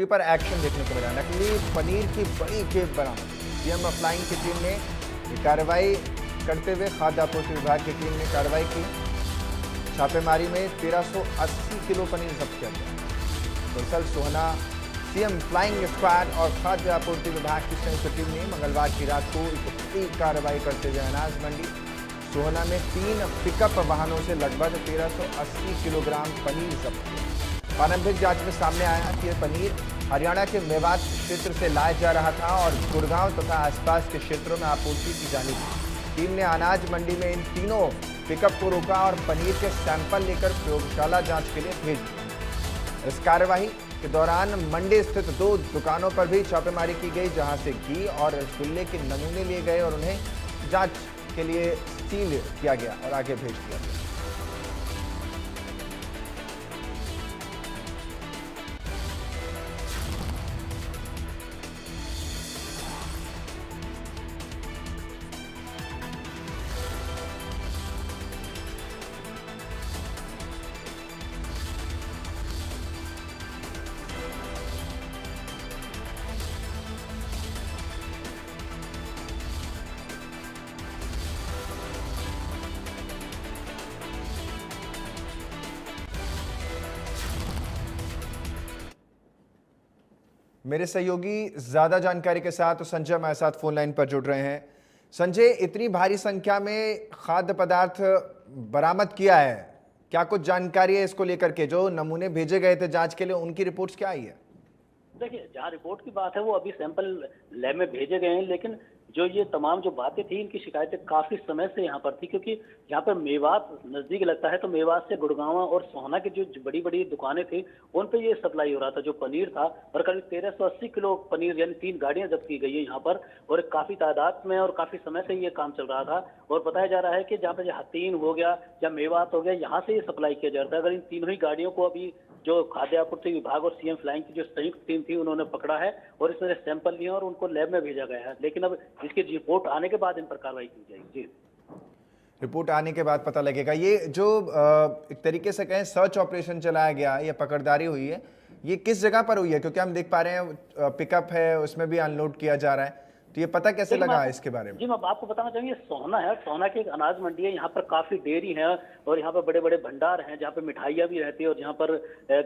पर एक्शन देखने को मिला। नकली पनीर की बड़ी खेप बरामद। सीएम फ्लाइंग की टीम ने ये कार्रवाई करते हुए खाद्य आपूर्ति विभाग की टीम ने कार्रवाई की। छापेमारी में 1380 किलो पनीर जब्त किया गया। दरअसल सोहना सीएम फ्लाइंग स्क्वाड और खाद्य आपूर्ति विभाग की संयुक्त टीम ने मंगलवार की रात को एक बड़ी कार्रवाई करते हुए अनाज मंडी सोहना में 3 पिकअप वाहनों से लगभग 1380 किलोग्राम पनीर जब्त किया। प्रारंभिक जांच में सामने आया कि यह पनीर हरियाणा के मेवात क्षेत्र से लाया जा रहा था और गुड़गांव तथा आसपास के क्षेत्रों में आपूर्ति की जानी थी। टीम ने अनाज मंडी में इन तीनों पिकअप को रोका और पनीर के सैंपल लेकर प्रयोगशाला जांच के लिए भेज दिया। इस कार्यवाही के दौरान मंडी स्थित 2 दुकानों पर भी छापेमारी की गई, जहां से घी और रसगुल्ले के नमूने लिए गए और उन्हें जांच के लिए सील किया गया और आगे भेज दिया गया। मेरे सहयोगी ज्यादा जानकारी के साथ संजय हमारे साथ फोन लाइन पर जुड़ रहे हैं। संजय, इतनी भारी संख्या में खाद्य पदार्थ बरामद किया है, क्या कुछ जानकारी है इसको लेकर के? जो नमूने भेजे गए थे जांच के लिए, उनकी रिपोर्ट्स क्या आई है? देखिए, जहाँ रिपोर्ट की बात है वो अभी सैंपल लैब में भेजे गए हैं, लेकिन जो ये तमाम जो बातें थी, इनकी शिकायतें काफी समय से यहाँ पर थी, क्योंकि यहाँ पर मेवात नजदीक लगता है, तो मेवात से गुड़गांव और सोहना की जो बड़ी बड़ी दुकानें थी उन पे ये सप्लाई हो रहा था जो पनीर था। और करीब 1380 किलो पनीर यानी 3 गाड़ियां जब्त की गई है यहाँ पर, और काफी तादाद में और काफी समय से ये काम चल रहा था। और बताया जा रहा है कि जहाँ पर हतीन हो गया या मेवात हो गया, यहाँ से ये सप्लाई किया जाता है। अगर इन तीनों ही गाड़ियों को अभी जो खाद्य आपूर्ति विभाग और सीएम फ्लाइंग की जो संयुक्त टीम थी उन्होंने पकड़ा है और इसमें सैंपल लिए और उनको लैब में भेजा गया है, लेकिन अब इसकी रिपोर्ट आने के बाद इन पर कार्रवाई की जाएगी। जी, रिपोर्ट आने के बाद पता लगेगा। ये जो एक तरीके से कहें सर्च ऑपरेशन चलाया गया या पकड़दारी हुई है, ये किस जगह पर हुई है? क्योंकि हम देख पा रहे हैं पिकअप है, उसमें भी अनलोड किया जा रहा है, तो ये पता कैसे लगा इसके बारे में? जी, मैं आपको बताना चाहूंगी, सोहना है, सोहना की एक अनाज मंडी है। यहाँ पर काफी डेयरी है और यहाँ पर बड़े बड़े भंडार हैं जहाँ पे मिठाइयाँ भी रहती है और जहाँ पर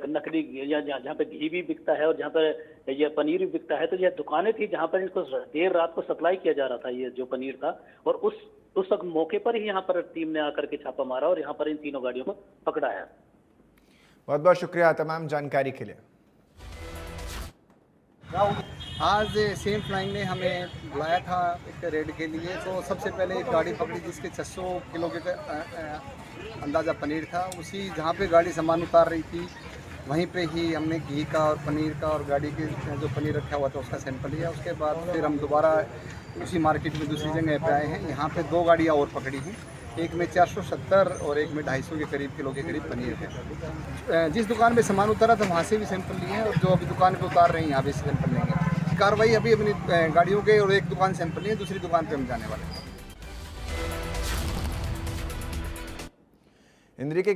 नकली या जहाँ पे घी भी बिकता है और जहाँ पर ये पनीर भी बिकता है। तो यह दुकानें थी जहाँ पर इनको देर रात को सप्लाई किया जा रहा था ये जो पनीर था, और उस वक्त मौके पर ही यहाँ पर टीम ने आकर के छापा मारा और यहाँ पर इन तीनों गाड़ियों को पकड़ा है। बहुत बहुत शुक्रिया तमाम जानकारी के लिए। आज सीएम फ्लाइंग ने हमें बुलाया था एक रेड के लिए, तो सबसे पहले एक गाड़ी पकड़ी जिसके 600 किलो के अंदाज़ा पनीर था। उसी जहाँ पे गाड़ी सामान उतार रही थी वहीं पे ही हमने घी का और पनीर का और गाड़ी के जो पनीर रखा हुआ था उसका सैंपल लिया। उसके बाद फिर हम दोबारा उसी मार्केट में दूसरी जगह पे आए हैं। यहाँ पे 2 गाड़ियाँ और पकड़ी हैं, एक में 470 और एक में 250 के करीब किलो के करीब पनीर है। जिस दुकान में सामान उतारा था वहाँ से भी सैंपल लिए हैं और जो अभी दुकान पे उतार रहे हैं यहाँ भी सैंपल लेंगे। कार्रवाई अभी अपनी गाड़ियों के और एक दुकान सैंपल लिए, दूसरी दुकान पे हम जाने वाले हैं। इंद्री के